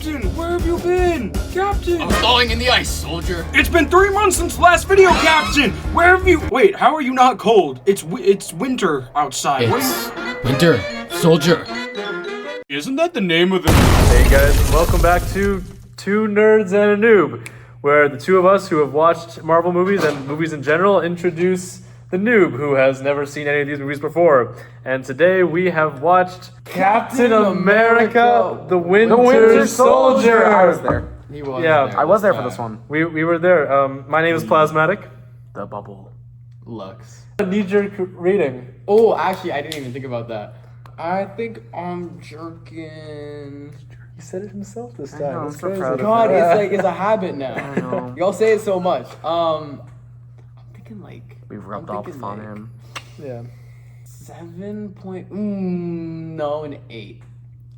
Captain, where have you been? Captain! I'm thawing in the ice, soldier. It's been 3 months since the last video, Captain! Where have you... Wait, how are you not cold? It's winter outside. It's winter, soldier. Isn't that the name of the... Hey guys, and welcome back to Two Nerds and a Noob, where the two of us who have watched Marvel movies and movies in general introduce the noob who has never seen any of these movies before. And today we have watched Captain America, the Winter Soldier. I was there. He was Yeah, there I was there this for this time. one. We were there. My name is Plasmatic. The bubble. Lux. A knee-jerk reading. Oh, actually, I didn't even think about that. I think I'm jerking. He said it himself this time. know, I'm That's so crazy. proud of God, him. it's like it's a habit now. I know. Y'all say it so much. I'm thinking like We've rubbed I'm off thinking, on like, him. Yeah. 7 point. No, an 8.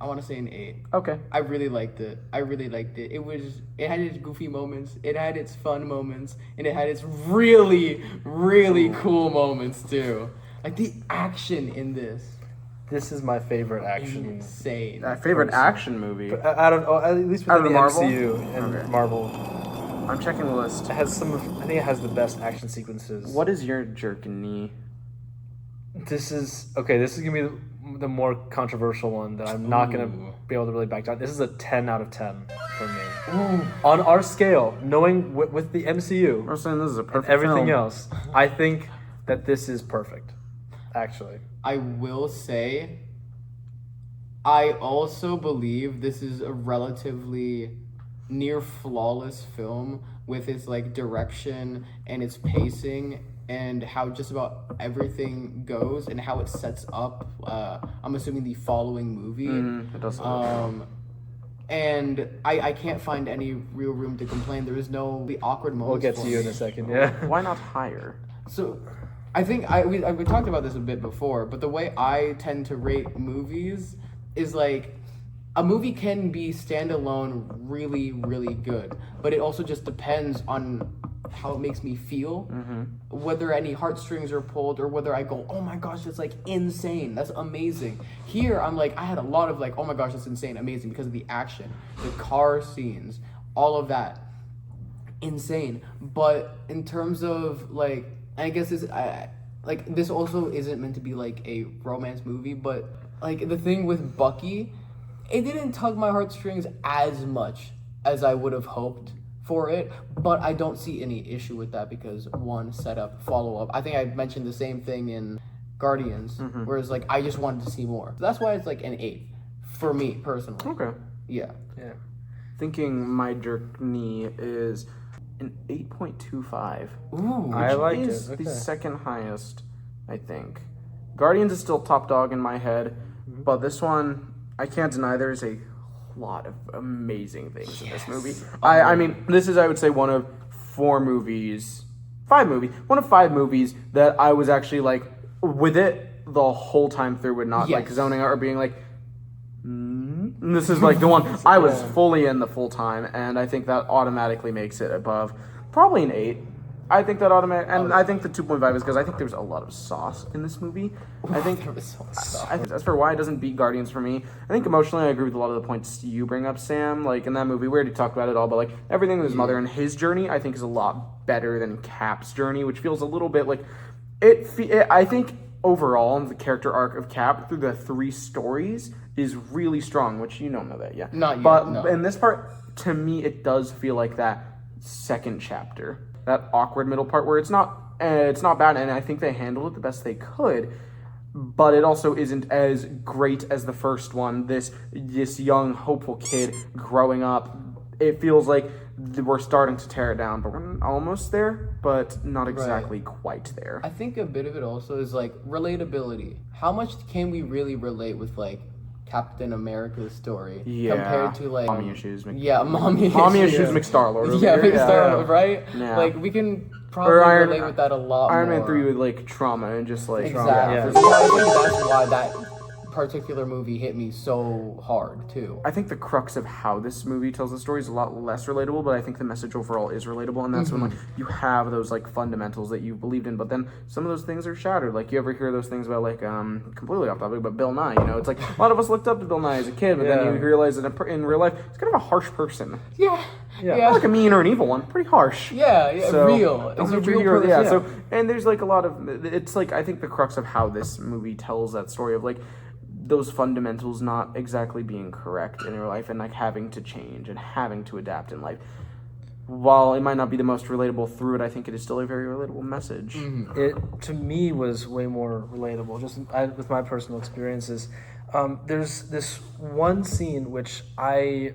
I want to say an 8. Okay. I really liked it. It had its goofy moments, it had its fun moments, and it had its really, really cool moments too. Like the action in this, This is my favorite action. insane. Favorite action movie. Out of at least Out within of the the Marvel? MCU and Okay. Marvel, I'm checking the list. it has some of. I think it has the best action sequences. What is your jerkin knee? This is okay. This is gonna be the more controversial one that I'm not gonna Ooh. be able to really back down. This is a 10 out of 10 for me. On our scale, knowing with the MCU We're saying this is a and perfect everything film. else, I think that this is perfect. Actually, I will say, I also believe this is a relatively near flawless film with its like direction and its pacing and how just about everything goes and how it sets up. I'm assuming the following movie. It does. And I can't find any real room to complain. There is no the awkward we'll moments. get for to you me. in a second. Yeah. Why not higher? So, I think we talked about this a bit before, but the way I tend to rate movies is like a movie can be standalone really, really good, but it also just depends on how it makes me feel, whether any heartstrings are pulled or whether I go, oh my gosh, that's like insane, that's amazing. Here, I'm like, I had a lot of like, oh my gosh, that's insane, amazing, because of the action, the car scenes, all of that. Insane. But in terms of like, I guess this also isn't meant to be like a romance movie, but like the thing with Bucky, it didn't tug my heartstrings as much as I would have hoped for it, but I don't see any issue with that because one, setup, follow up. I think I mentioned the same thing in Guardians, whereas like I just wanted to see more. So that's why it's like an 8 for me personally. Okay. Yeah. Yeah. Thinking my jerk knee is an 8.25. Ooh. I liked is it. Okay. the second highest, I think. Guardians is still top dog in my head, but this one, I can't deny there's a lot of amazing things in this movie. I mean, this is, I would say, one of 5 movies that I was actually like, with it the whole time through, would not like Yes. zoning out or being like, And this is like the one I was fully in the full time, and I think that automatically makes it above probably an 8. I think that and I think the 2.5 is because I think there's a lot of sauce in this movie. I think There was so much stuff. as for why it doesn't beat Guardians for me, I think emotionally I agree with a lot of the points you bring up, Sam. Like in that movie, we already talked about it all, but like everything with his mother and his journey, I think is a lot better than Cap's journey, which feels a little bit like I think overall the character arc of Cap through the 3 stories is really strong, which you don't know that yet. Not yet, But no. in this part, to me, it does feel like that second chapter, that awkward middle part where it's not bad, and I think they handled it the best they could. But it also isn't as great as the first one. This young, hopeful kid growing up, it feels like we're starting to tear it down, but we're almost there, but not exactly quite there. I think a bit of it also is like relatability. How much can we really relate with like Captain America's story compared to like mommy issues? mommy issues, McStarlord. Yeah, McStarlord, right? Yeah. Like we can probably Or relate with that a lot Iron more. Man 3 with like trauma and just like Exactly. Yeah. So I think that's why particular movie hit me so hard too. I think the crux of how this movie tells the story is a lot less relatable, but I think the message overall is relatable, and that's when like you have those like fundamentals that you believed in, but then some of those things are shattered. Like you ever hear those things about like completely off topic, but Bill Nye? You know, it's like a lot of us looked up to Bill Nye as a kid, but then you realize that in real life, he's kind of a harsh person. Yeah. Not like a mean or an evil one, pretty harsh. So, real. It's a real person. Yeah. So, and there's like a lot of, it's like, I think the crux of how this movie tells that story of like those fundamentals not exactly being correct in your life and like having to change and having to adapt in life. While it might not be the most relatable through it, I think it is still a very relatable message. It, to me, was way more relatable, just with my personal experiences. There's this one scene which I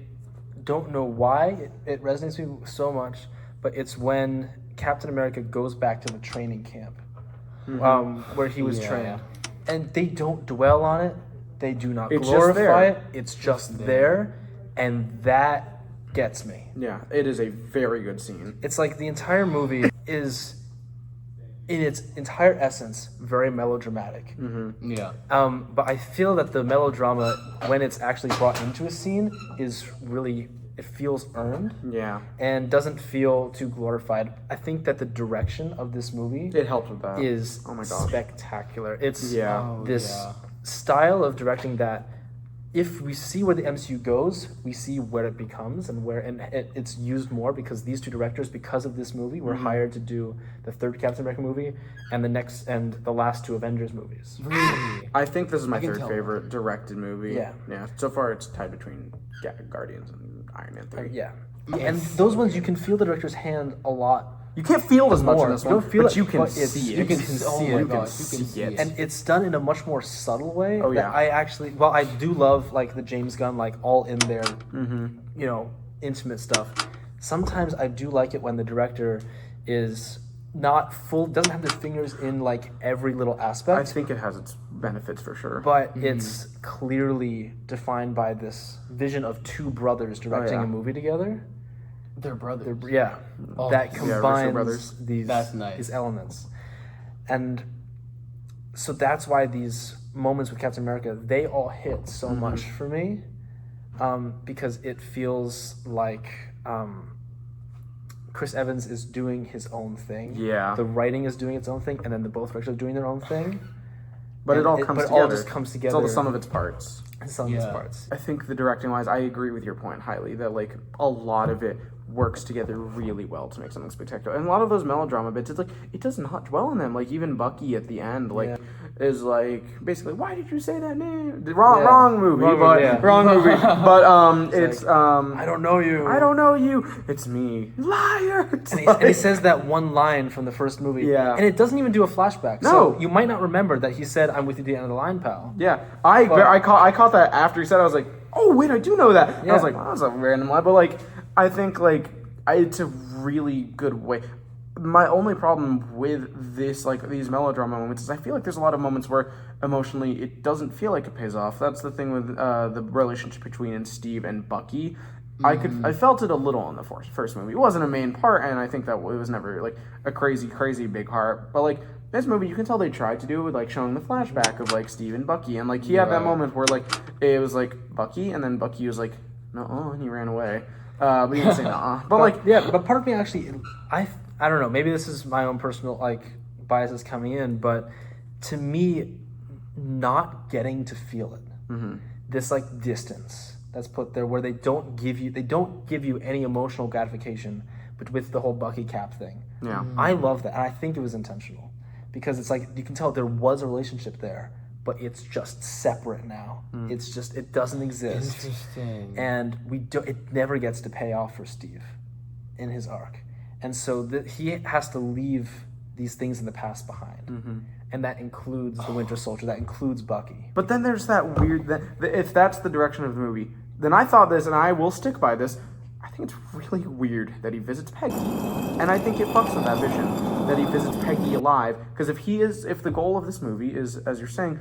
don't know why it resonates with me so much, but it's when Captain America goes back to the training camp where he was trained. And they don't dwell on it. They do not glorify it. It's just there. And that gets me. Yeah, it is a very good scene. It's like the entire movie is, in its entire essence, very melodramatic. But I feel that the melodrama, when it's actually brought into a scene, is really, it feels earned. And doesn't feel too glorified. I think that the direction of this movie, it helps with that, is spectacular. It's this style of directing that if we see where the MCU goes, we see where it becomes and it's used more because these two directors, because of this movie, were hired to do the third Captain America movie and the last two Avengers movies. Really? I think this is my third favorite directed movie. Yeah. So far, it's tied between Guardians and Iron Man 3. And those ones you can feel the director's hand a lot. You can't feel it as much in this You one, don't feel but it, you can but see it. You can see it. You can see it. And it's done in a much more subtle way. I do love like the James Gunn, like all in there, you know, intimate stuff. Sometimes I do like it when the director is not doesn't have their fingers in like every little aspect. I think it has its benefits for sure. But it's clearly defined by this vision of two brothers directing a movie together. They're brothers. That combines That's nice. these elements. And so that's why these moments with Captain America, they all hit so much for me, because it feels like Chris Evans is doing his own thing. The writing is doing its own thing, and then both directors are doing their own thing. But it all comes together. It all just comes together. It's all the sum of its parts. I think the directing wise, I agree with your point highly that like a lot of it works together really well to make something spectacular. And a lot of those melodrama bits, it's like it does not dwell on them. Like even Bucky at the end, like is like basically, why did you say that name? Wrong movie. But it's I don't know you. I don't know you. It's me. Liar. And he says that one line from the first movie. And it doesn't even do a flashback. No. So you might not remember that he said, "I'm with you to the end of the line, pal." I caught that after he said it. I was like, oh wait, I do know that. And I was like, wow, that's a random line. But like, I think like it's a really good way. My only problem with this, like these melodrama moments, is I feel like there's a lot of moments where emotionally it doesn't feel like it pays off. That's the thing with the relationship between Steve and Bucky. I felt it a little in the first movie. It wasn't a main part, and I think that it was never like a crazy big part. But like this movie, you can tell they tried to do it with like showing the flashback of like Steve and Bucky, and like he had that moment where like it was like Bucky, and then Bucky was like, no, and he ran away. But he didn't say nah. But part of me actually, I don't know. Maybe this is my own personal like biases coming in, but to me, not getting to feel it, this like distance that's put there where they don't give you any emotional gratification, but with the whole Bucky Cap thing. I love that, and I think it was intentional because it's like you can tell there was a relationship there, but it's just separate now. It's just, it doesn't exist. Interesting. And it never gets to pay off for Steve in his arc. And so he has to leave these things in the past behind. And that includes the Winter Soldier, that includes Bucky. But then there's that weird, if that's the direction of the movie, then I thought this, and I will stick by this, I think it's really weird that he visits Peggy. And I think it fucks with that vision, that he visits Peggy alive. Because if the goal of this movie is, as you're saying,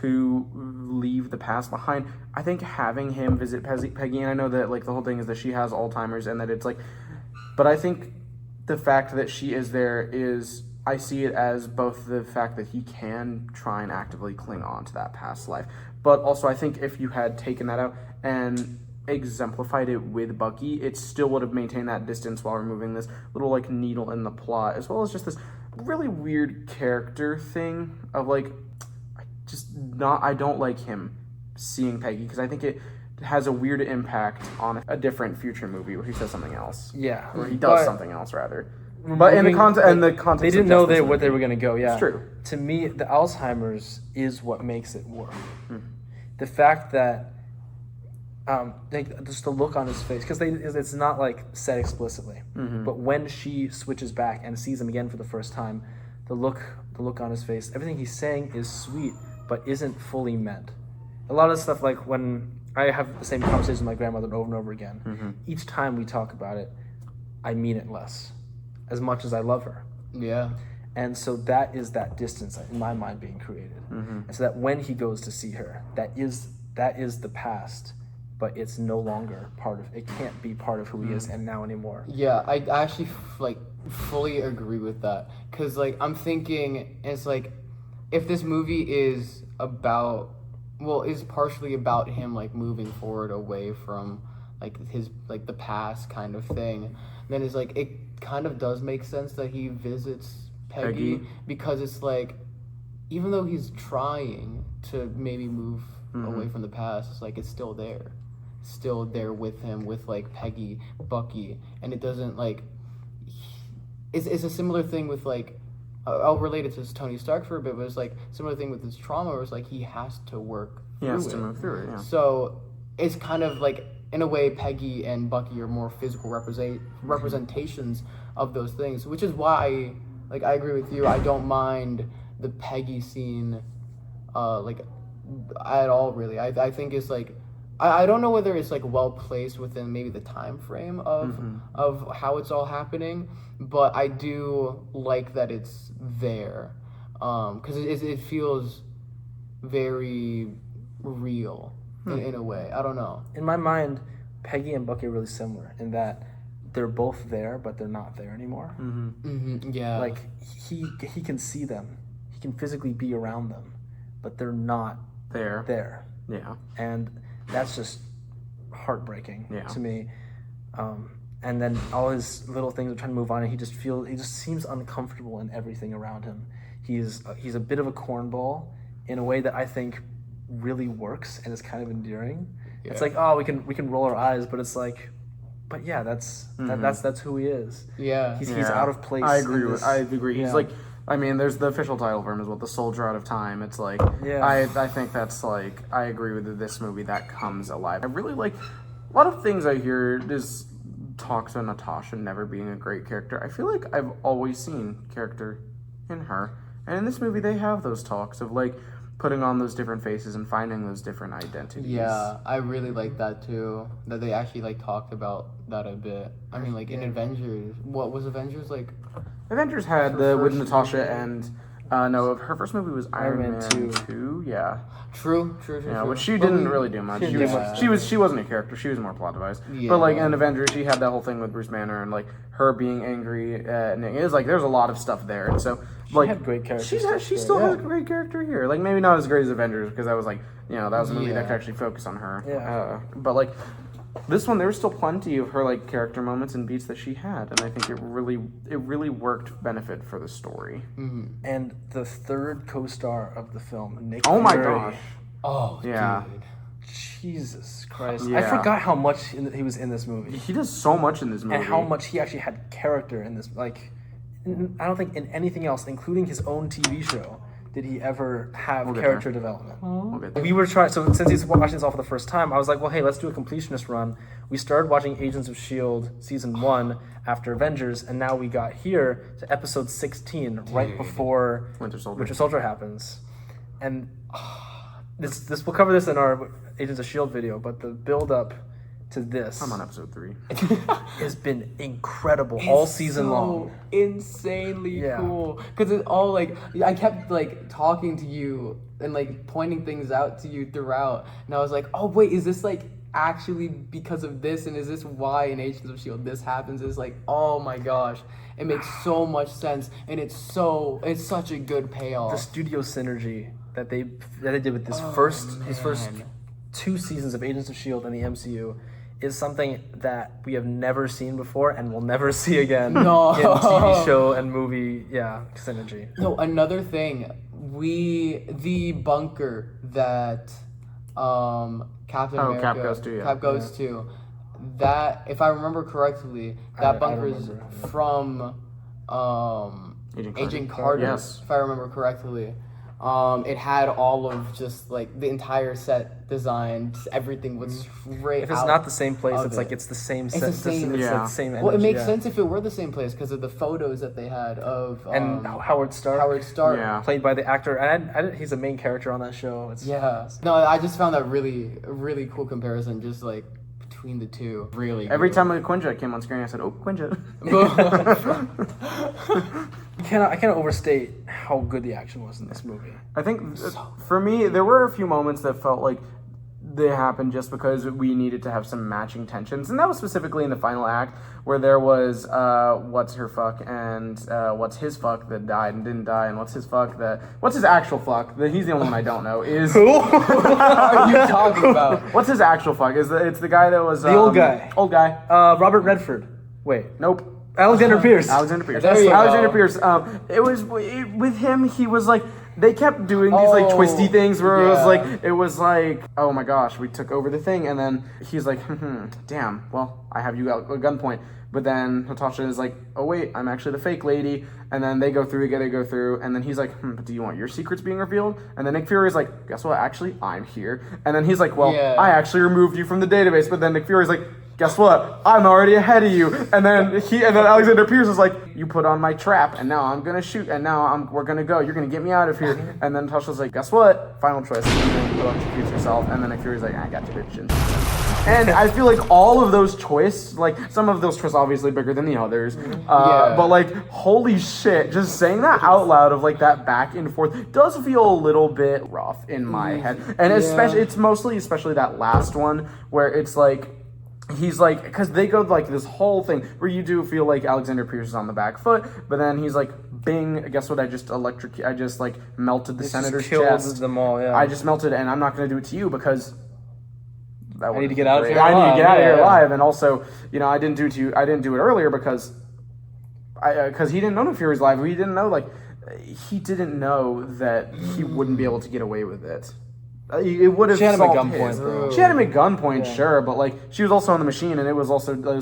to leave the past behind, I think having him visit Peggy, and I know that like the whole thing is that she has Alzheimer's and that it's like, but I think the fact that she is there is, I see it as both the fact that he can try and actively cling on to that past life, But also, I think if you had taken that out and exemplified it with Bucky, it still would have maintained that distance while removing this little like needle in the plot, as well as just this really weird character thing of like, I don't like him seeing Peggy, because I think it has a weird impact on a different future movie where he says something else. Yeah. Or he does something else rather. But in the context, they didn't know where they were going to go. Yeah, it's true. To me, the Alzheimer's is what makes it work. The fact that, just the look on his face, because it's not like said explicitly, but when she switches back and sees him again for the first time, the look on his face, everything he's saying is sweet, but isn't fully meant. A lot of stuff, like when I have the same conversation with my grandmother over and over again, each time we talk about it, I mean it less, as much as I love her. Yeah. And so that is that distance in my mind being created. And so that when he goes to see her, that is the past, but it's no longer it can't be part of who he is and now anymore. Yeah, I actually fully agree with that, because like I'm thinking it's like, if this movie is partially about him like moving forward away from like his like the past kind of thing, then it's like it kind of does make sense that he visits Peggy. Because it's like, even though he's trying to maybe move away from the past, it's like it's still there with him, with like Peggy, Bucky, and it doesn't like it's a similar thing with like, I'll relate it to Tony Stark for a bit, but it's like similar thing with his trauma where it's like he has to work through it. He has to move through it, yeah. So it's kind of like, in a way, Peggy and Bucky are more physical representations of those things, which is why, like, I agree with you. I don't mind the Peggy scene, like, at all, really. I think it's like, I don't know whether it's like well placed within maybe the time frame of how it's all happening, but I do like that it's there, because it feels very real in a way. I don't know. In my mind, Peggy and Bucky are really similar in that they're both there, but they're not there anymore. Yeah. Like he can see them, he can physically be around them, but they're not there. Yeah. And that's just heartbreaking to me. And then all his little things are trying to move on, and he just seems uncomfortable in everything around him. He's a bit of a cornball in a way that I think really works and is kind of endearing. Yeah. It's like, oh, we can roll our eyes, but it's like, but yeah, that's who he is. Yeah. He's out of place. I agree. He's like, I mean, there's the official title for him as well, The Soldier Out of Time. It's like, I think that's like, I agree with this movie, that comes alive. I really like, a lot of things I hear is talks of Natasha never being a great character. I feel like I've always seen character in her. And in this movie, they have those talks of like putting on those different faces and finding those different identities. Yeah, I really like that too. That they actually like talked about that a bit. I mean, like in Avengers, what was Avengers like? Avengers had with Natasha and no, her first movie was Iron Man 2. Yeah. True. Yeah, which she didn't really do much. She wasn't a character. She was more plot device. Yeah. But like in Avengers, she had that whole thing with Bruce Banner and like her being angry. And it was like there's a lot of stuff there. And so she had great characters. She still has a great character here. Like maybe not as great as Avengers, because that was like, that was a movie that could actually focus on her. Yeah. But like this one, there was still plenty of her like character moments and beats that she had, and I think it really worked benefit for the story. And the third co-star of the film, Nick. Oh my Fury. gosh. Oh yeah. Dude. Jesus Christ. Yeah. I forgot how much he was in this movie. He does so much in this movie. And how much he actually had character in this. Like, I don't think in anything else, including his own TV show, did he ever have character development. We were trying, so since he's watching this all for the first time, I was like, well, hey, let's do a completionist run. We started watching Agents of S.H.I.E.L.D. Season 1 after Avengers, and now we got here to episode 16, right before Winter Soldier happens. And this we'll cover this in our Agents of S.H.I.E.L.D. video, but the build-up to this, I'm on episode 3, has been incredible all season long. Insanely cool, because it's all like, I kept like talking to you and like pointing things out to you throughout, and I was like, oh wait, is this like actually because of this, and is this why in Agents of S.H.I.E.L.D. this happens? It's like, oh my gosh, it makes so much sense, and it's such a good payoff. The studio synergy that they did with this his first 2 seasons of Agents of S.H.I.E.L.D. in the MCU is something that we have never seen before and will never see again No. in TV show and movie synergy. No, another thing, the bunker that Captain America Cap goes to, yeah. Cap goes to, that, if I remember correctly, that bunker is from Agent Carter. Yes. If I remember correctly. It had all of just like the entire set design, just everything was straight. If it's out not the same place, of it's it. like it's the same It's set. the same- It's Yeah. like the same energy. Well, it makes sense if it were the same place because of the photos that they had of And Howard Stark, Howard Stark. Yeah. played by the actor, and he's a main character on that show. It's Yeah. No, I just found that really cool comparison, just like between the two. Really. Every good. time a Quinjet came on screen, I said, "Oh, Quinjet." I cannot overstate how good the action was in this movie. I think for me, there were a few moments that felt like they happened just because we needed to have some matching tensions, and that was specifically in the final act where there was what's her fuck and what's his fuck that died and didn't die, and what's his actual fuck that he's the only one I don't know is What are you talking about? what's his actual fuck it's the guy that was The old guy. Robert Redford. Wait, Nope. Alexander Pierce. Alexander Pierce. There you Alexander go. Pierce. With him, he was like, they kept doing these like twisty things where it was like, oh my gosh, we took over the thing, and then he's like, damn, well, I have you at gunpoint. But then Natasha is like, oh wait, I'm actually the fake lady. And then they go through, and then he's like, but do you want your secrets being revealed? And then Nick Fury is like, guess what? Actually, I'm here. And then he's like, well, Yeah. I actually removed you from the database. But then Nick Fury's like, guess what? I'm already ahead of you. And then Alexander Pierce is like, you put on my trap, and now I'm gonna shoot, and now we're gonna go. You're gonna get me out of here. And then Natasha's like, guess what? Final choice. And then electrocutes herself. And then Nick Fury's like, I got you, bitch. And I feel like all of those twists, like some of those twists obviously bigger than the others, but like holy shit, just saying that out loud of like that back and forth does feel a little bit rough in my head. And especially especially that last one where it's like he's like, because they go like this whole thing where you do feel like Alexander Pierce is on the back foot, but then he's like, bing, guess what? I just like melted the senator's chest. Them all, yeah. I just melted, and I'm not going to do it to you because I need to get out of here I need to get out of here alive. alive, and also, I didn't do it earlier because he didn't know Nick Fury's alive. He didn't know he didn't know that he wouldn't be able to get away with it. It would have. She had him at solved gunpoint, his. bro. She had him at gunpoint, sure, but like she was also on the machine, and it was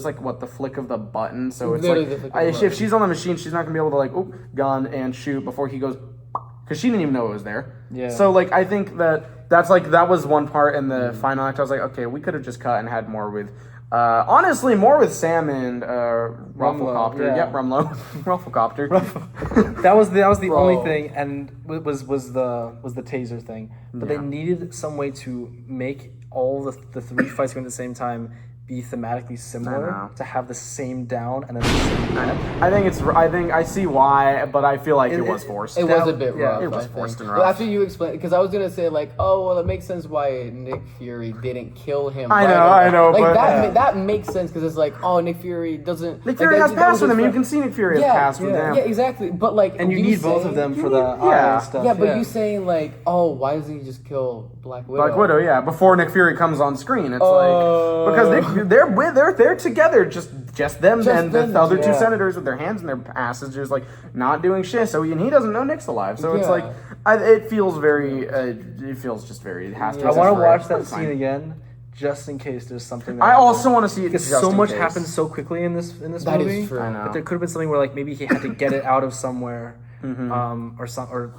like what, the flick of the button. So it's Literally the flick of the if button. she's on the machine, she's not gonna be able to like gun and shoot before he goes, because she didn't even know it was there. Yeah. So like I think that was one part in the final act. I was like, okay, we could have just cut and had more with. Honestly, more with Sam and Rufflecopter. yeah. Yep, Rumlow. Rufflecopter. That was the Bro. only thing, and was the taser thing. But Yeah. they needed some way to make all the 3 fights going at the same time be thematically similar, know. to have the same down and then the same up. I think I see why, but I feel like it was forced. It was a bit Yeah, rough. it was I think. forced and But rough. after you explain, because I was gonna say like, oh well, it makes sense why Nick Fury didn't kill him. I right know, away. I know, Like but- that makes sense because it's like, oh, Nick Fury doesn't. Nick Fury has that passed was with him. his You friend. can see Nick Fury has passed with him. Yeah, exactly. But like, And you need both of them for the yeah. eye stuff. Yeah, but you saying like, oh, why doesn't he just kill Black Widow? Black Widow, yeah. Before Nick Fury comes on screen, it's Oh. like because they're together, just them Just and them, the other two yeah. senators with their hands in their asses, just like not doing shit. So and he doesn't know Nick's alive. So it's Yeah. like it feels very. It feels just very. It has to. I be want to just watch right. that It's fine. scene again, just in case there's something. That I also want to see it because just so in much case. happens so quickly in this That movie. is true. I know. But there could have been something where like maybe he had to get it out of somewhere, or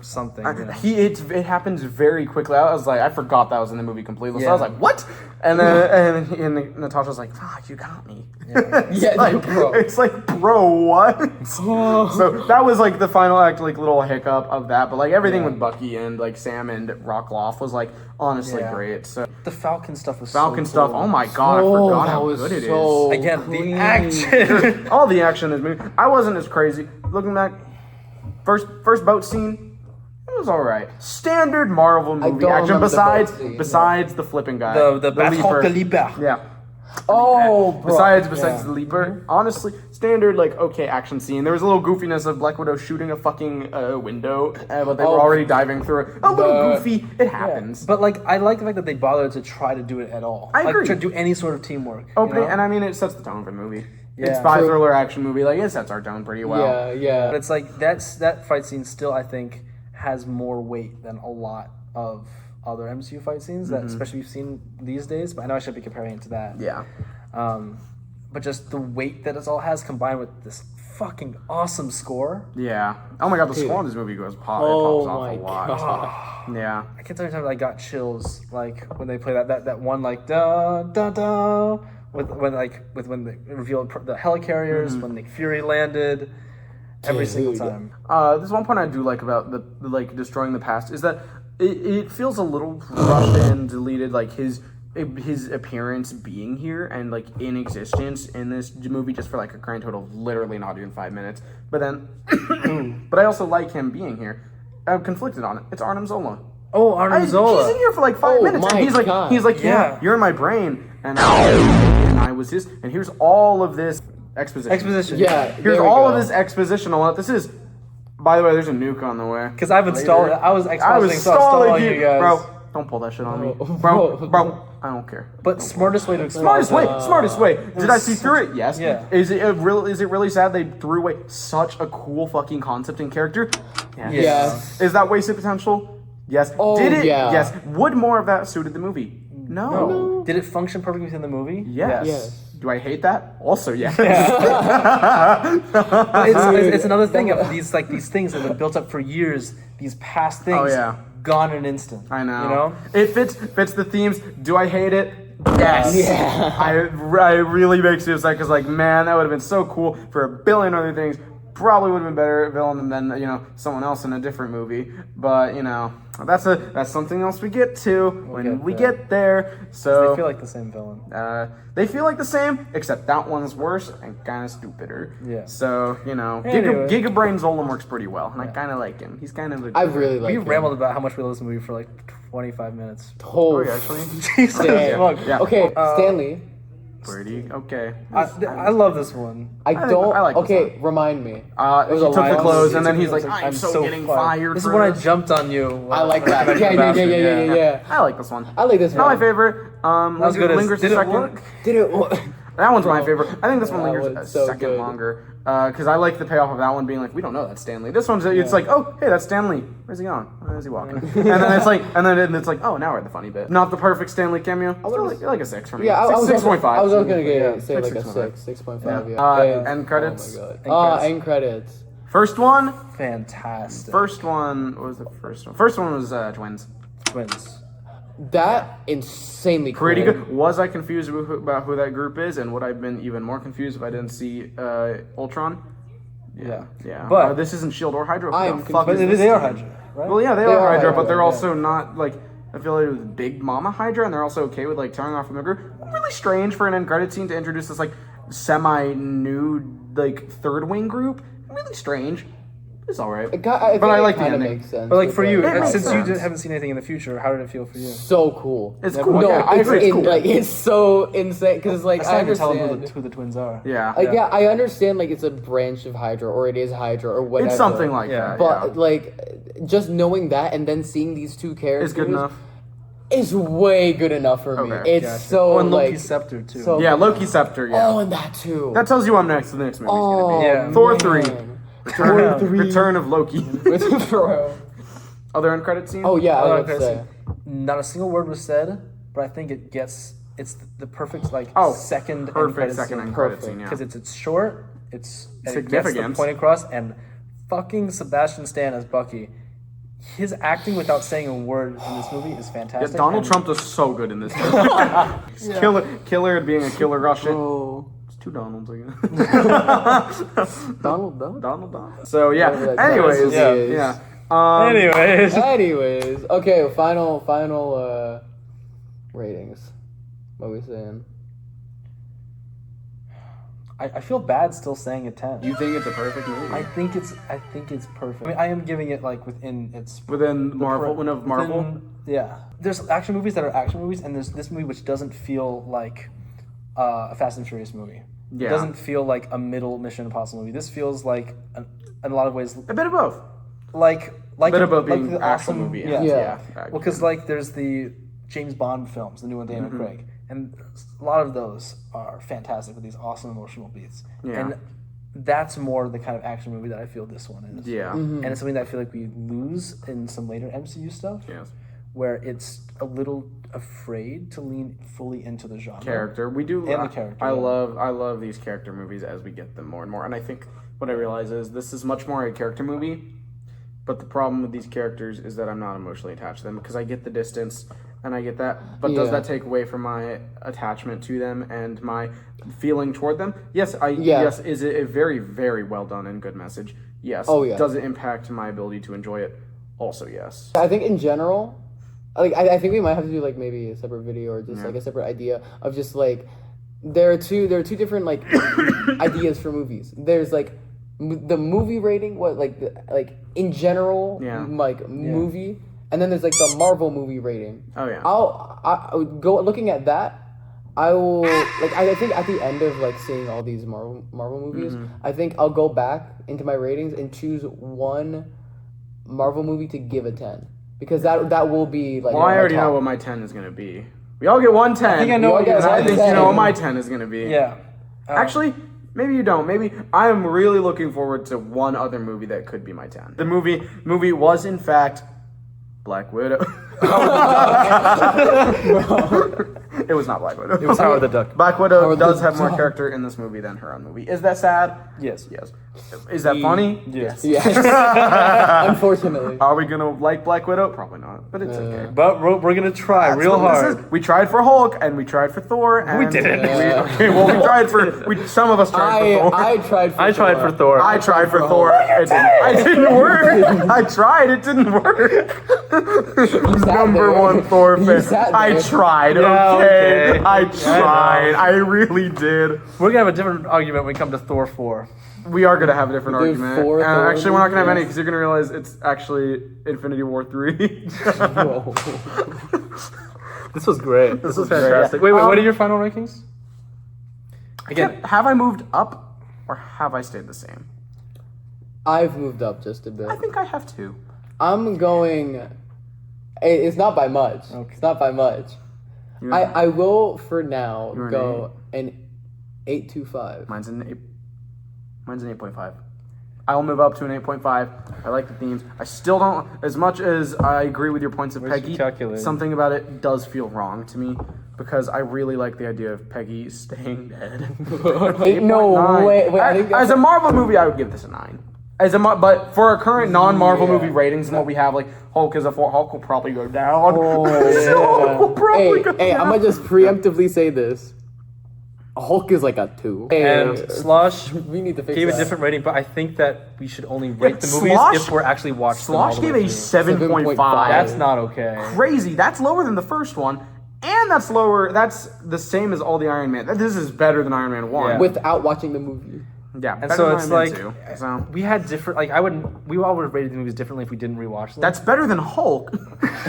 something. It happens very quickly. I was like, I forgot that was in the movie completely. So I was Yeah. like, what? And then and Natasha's like, fuck, you got me. It's Yeah, like, bro. It's like, bro, what? So that was like the final act, like little hiccup of that. But like everything with Bucky and like Sam and Rockloff was like honestly Yeah. great. So The Falcon stuff was Falcon so stuff, cool. oh my god, I Oh, forgot that how was good it is. so Again, clean. the action. All the action in this movie. I wasn't as crazy. Looking back, first boat scene, it was alright. Standard Marvel movie don't action remember the boat scene, besides the flipping guy. the Battle leaper. Caliber. Yeah. Oh, bro. Besides Yeah. the leaper, honestly, standard like okay action scene. There was a little goofiness of Black Widow shooting a fucking window, but they were already diving through it. A little goofy. It happens. But like, I like the fact that they bothered to try to do it at all. I agree. Like, try to do any sort of teamwork. Opening, you know? and I mean, it sets the tone for the movie. Yeah. It's spy True. thriller action movie. Like it sets our tone pretty well. Yeah, yeah. But it's like that fight scene still, I think, has more weight than a lot of other MCU fight scenes that especially we've seen these days. But I know I should be comparing it to that. Yeah. But just the weight that it all has combined with this fucking awesome score. Yeah. Oh my god, the score in this movie goes pop. Oh it pops my off a lot. god. Yeah. I can't tell you how I got chills like when they play that one like da da da when they revealed the helicarriers when Nick Fury landed every single time. There's one point I do like about the like destroying the past is that it feels a little rushed and deleted, like his appearance being here and like in existence in this movie just for like a grand total of literally not even 5 minutes. But then, but I also like him being here. I'm conflicted on it. It's Arnim Zola. Oh, Arnim Zola. He's in here for like 5 minutes, and he's like, yeah, you're in my brain, and I was his, and here's all of this exposition. Yeah, Here's all of this exposition on what this is. By the way, there's a nuke on the way. Because I've installed it. I was exposing, so I'll stalling stall you guys. Bro, don't pull that shit on me. Bro, I don't care. But smartest way to expose Smartest way. Did I see through it? Yes. Yeah. Is it really sad they threw away such a cool fucking concept and character? Yes. Is that wasted potential? Yes. Oh, Did it? yeah. Yes. Would more of that suited the movie? No. Did it function perfectly within the movie? Yes. Yes. Do I hate that? Also, yes. But it's another thing of these things that have been built up for years. These past things, Oh, yeah. gone in an instant. I know. You know? It fits the themes. Do I hate it? Yes. Yeah. I really makes me upset because like, man, that would have been so cool for a billion other things. Probably would have been better villain than someone else in a different movie. But that's something else we get to when we get there. So They feel like the same villain. they feel like the same, except that one's worse and kind of stupider. Yeah. So Anyway. Giga Brain Zolam works pretty well, and I kind of like him. He's kind of I really like We him. rambled about how much we love this movie for like 25 minutes. Oh, actually. Jesus Same. fuck. Yeah. Okay, Stanley. pretty okay. I love this one. I don't. I like this okay, remind me. He was a took the line. clothes, and It's then a- he's like, it's like, I'm so getting fired. This is for when I this." jumped on you. I like that. when I Yeah, came yeah, after yeah, you. yeah, yeah. I like this one. I like this Not my one. favorite. As good as lingers Did a It second. Work? Did it? That one's my favorite. I think this one That lingers a one's so second good. longer. Because I like the payoff of that one being like, we don't know that's Stanley. This one's it's like, oh, hey, that's Stanley. Where's he going? Where's he walking? and then it's like, oh, now we're at the funny bit. Not the perfect Stanley cameo. Still like a 6 for me. Yeah, I was 6.5. I was gonna Yeah, say like a 6.5. 6.5. Yeah. Yeah. End credits. Oh my god. End credits. First one. Fantastic. What was the first one? First one was Twins. Twins. That insanely cool. Pretty good. Was I confused about who that group is, and would I have been even more confused if I didn't see Ultron? Yeah. Yeah. But- this isn't Shield or Hydra. I am What the fuck But is they this are team? Hydra, right? Well, yeah, they They are are Hydra, Hydra, but they're yeah. also not like. I feel like it was Big Mama Hydra, and they're also okay with like tearing off from the group. Really strange for an end credit scene to introduce this like semi-nude like third wing group. Really strange. It's all right. But I like the kind of ending. makes sense. But like with, for you, makes since sense. you haven't seen anything in the future, how did it feel for you? so cool. It's cool. No, Yeah, I it's agree. It's cool. like it's so insane because like I I still haven't tell them understand. who the twins are. Yeah. Like yeah, I understand like it's a branch of Hydra or it is Hydra or whatever. It's something like Yeah. that. But like just knowing that and then seeing these two characters it's good enough. is way good enough for me. Okay, It's Gotcha. so Oh, and like Loki's scepter too. so- Yeah, Loki Scepter. Yeah. oh, and that too. That tells you I'm next. The next movie's oh, gonna be Yeah. Thor man. 3. Thor 3. Return of Loki. Bro. Other end credit scene. Oh yeah, I Oh, was about to okay, say. Not a single word was said, but I think it's the perfect like Oh, second perfect second end credit scene. Yeah. because it's short, and it gets the Significant. point across, and fucking Sebastian Stan as Bucky. His acting without saying a word in this movie is Yeah, fantastic. Donald and- Trump is so good in this movie. He's killer at being a killer Russian. Oh, It's two Donalds again. Donald Duck. Donald. So yeah. Whatever that Anyways, currency is. yeah. Anyways, Anyways, okay, final ratings. What are we saying? I feel bad still saying a 10. You think it's a perfect movie? I think it's perfect. I mean, I am giving it like within its Within Marvel, within- yeah. There's action movies that are action movies, and there's this movie which doesn't feel like a Fast and Furious movie. Yeah. It doesn't feel like a middle Mission Impossible movie. This feels like, in a lot of ways, A bit of both. like A bit of both being the the actual movie. Yeah. Yeah. Well, because like there's the James Bond films, the new one, Daniel Craig, and a lot of those are fantastic with these awesome emotional beats. Yeah. And that's more the kind of action movie that I feel this one is. Yeah. And it's something that I feel like we lose in some later MCU stuff, Yes. where it's a little afraid to lean fully into the genre. Character. We do. And the character, I yeah. love these character movies as we get them more and more. And I think what I realize is this is much more a character movie. But the problem with these characters is that I'm not emotionally attached to them because I get the distance and I get that. But does Yeah. that take away from my attachment to them and my feeling toward them? Yes. Yeah. Yes. Is it a very, very well done and good message? Yes. Oh, yeah. Does it impact my ability to enjoy it? Also, yes. I think in general, like I think we might have to do like maybe a separate video or just like a separate idea of just like there are two different like ideas for movies. There's like the movie rating, like in general, movie, and then there's like the Marvel movie rating. Oh yeah. I would go looking at that. I will like I think at the end of like seeing all these Marvel movies, I think I'll go back into my ratings and choose one Marvel movie to give a 10 because that will be like. Well, I already know what my 10 is gonna be. We all get 110. I think I know what yours is. I think you know what my 10 is gonna be. Yeah. Actually, maybe you don't. Maybe I am really looking forward to one other movie that could be my 10. The movie was in fact Black Widow. It was not Black Widow. It was Howard the Duck. Black Widow Howard does the have more Duck. character in this movie than her own movie. Is that sad? Yes. Yes. Is that funny? Yes. Yes. Unfortunately. Are we gonna like Black Widow? Probably not, but it's okay. But we're gonna try That's real what this hard. is. We tried for Hulk and we tried for Thor. And We didn't. we tried for. Some of us tried for Thor. I tried for I tried for Thor. I tried for Thor. It didn't work. I tried. It didn't work. Number there. one Thor You fan. sat I there. tried. Yeah, Okay. okay. I tried. I really did. We're gonna have a different argument when we come to Thor 4. We are gonna have a different There's argument. four Thor Actually, we're not gonna have any movies. because you're gonna realize it's actually Infinity War 3. Whoa. This was great. This was was great. fantastic. Wait, what are your final rankings? Again, have I moved up or have I stayed the same? I've moved up just a bit. I think I have too. I'm going. It's not by much. Okay. It's not by much. I will for now You're an go an 8.25. Mine's an 8.5. I'll move up to an 8.5. I like the themes. I still don't, as much as I agree with your points of Where's your Peggy, calculator? something about it does feel wrong to me because I really like the idea of Peggy staying dead. No, 8.9. wait. I think As a Marvel movie, I would give this a 9. But for our current non-Marvel Yeah. movie ratings and what we have, like Hulk is a 4. Hulk will probably go down. Oh, Hulk will probably go hey, down. I'm gonna just preemptively say this. Hulk is like a 2. And Slosh we need to fix gave a that. different rating, but I think that we should only rate the movies Slosh- if we're actually watching them all Slosh the gave way a through. 7.5. That's not okay. Crazy. That's lower than the first one, and that's lower. That's the same as all the Iron Man. This is better than Iron Man 1. Yeah. Without watching the movie. Yeah, And better so than it's Iron Man like 2, so. we had different. Like we all would have rated the movies differently if we didn't rewatch them. That's better than Hulk.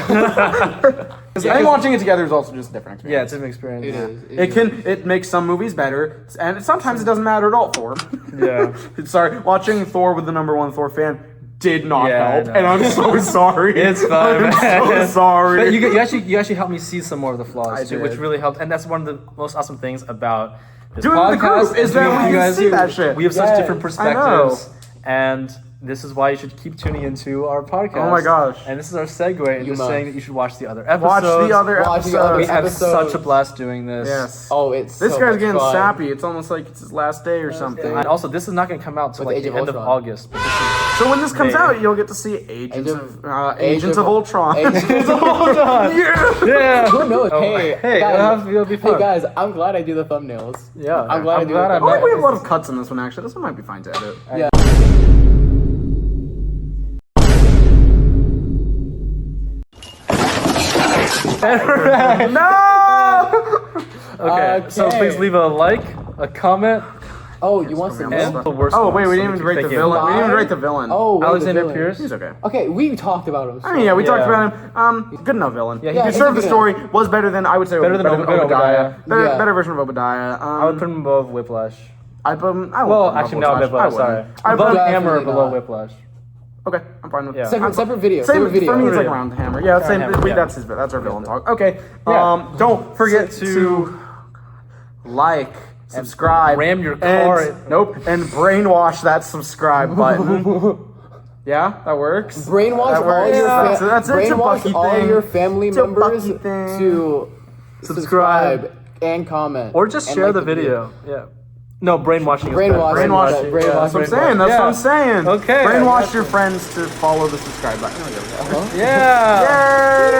I think watching it together is also just a different yeah, experience. it's an experience. It is. It makes some movies better, and sometimes it doesn't matter at all. Thor. Yeah. Sorry, watching Thor with the number one Thor fan did not Yeah, I help, know. and I'm so sorry. It's fine, I'm so man. sorry. But you actually helped me see some more of the flaws I too, which did. really helped. And that's one of the most awesome things about this Doing the podcast group is that doing we you can guys see that shit. We have such Yeah, different I know. perspectives, and this is why you should keep tuning into our podcast. Oh my gosh. And this is our segue into You must. saying that you should watch the other Watch episodes. the other Watch the episodes. other We had episodes. such a blast doing this. Yes. Oh, it's This so guy's much getting fun. sappy. It's almost like it's his last day or something. And also, this is not going to come out till With like Age the of end of Ultron. August. But this is So when this comes May. out, you'll get to see Agents of Ultron. Agents of Ultron. Yeah. yeah. Who knows? Oh, hey, hey, guys, it'll be fun. Hey guys, I'm glad I do the thumbnails. Yeah, I'm glad I do the I I thumbnails. think we have a lot of cuts in this one. Actually, this one might be fine to edit. Yeah. No. Okay, so Okay. please leave a like, a comment, Oh, you want some And milk? the worst Oh wait, ones, we so didn't even keep rate the thinking. villain. We didn't even rate the villain. Oh, wait, Alexander the villain. Pierce. He's okay. Okay, we talked about him. I mean, yeah, we so- talked about him. Good enough villain. Yeah, he he's served a the good story. Was better than I would say. Better than Obadiah. Yeah. Better version of Obadiah. I would put him above Whiplash. I put him. I Well, wouldn't put him actually, above not Whiplash. I Sorry, wouldn't. I above put- Definitely Hammer, below not. Whiplash. Okay, I'm fine with Yeah. Separate video. Same Separate video. for me. It's like Video. round hammer. Yeah, same. Hammer, yeah. That's our villain talk. Okay. Yeah. Don't forget to like, subscribe, ram your and- car. Nope, and brainwash that subscribe button. Yeah, that works. Brainwash That all works. your That's it. It's a brainwash Bucky all thing. your family It's a members Bucky thing. to subscribe and comment, Or just and share like the video. Yeah. No, brainwashing. is better. Brainwash. Brainwash. Brainwash. Yeah, that's what I'm saying. That's Yeah. what I'm saying. Okay, I Brainwash got your you. friends to follow the subscribe button. There we go. Uh-huh. Yeah. Yay!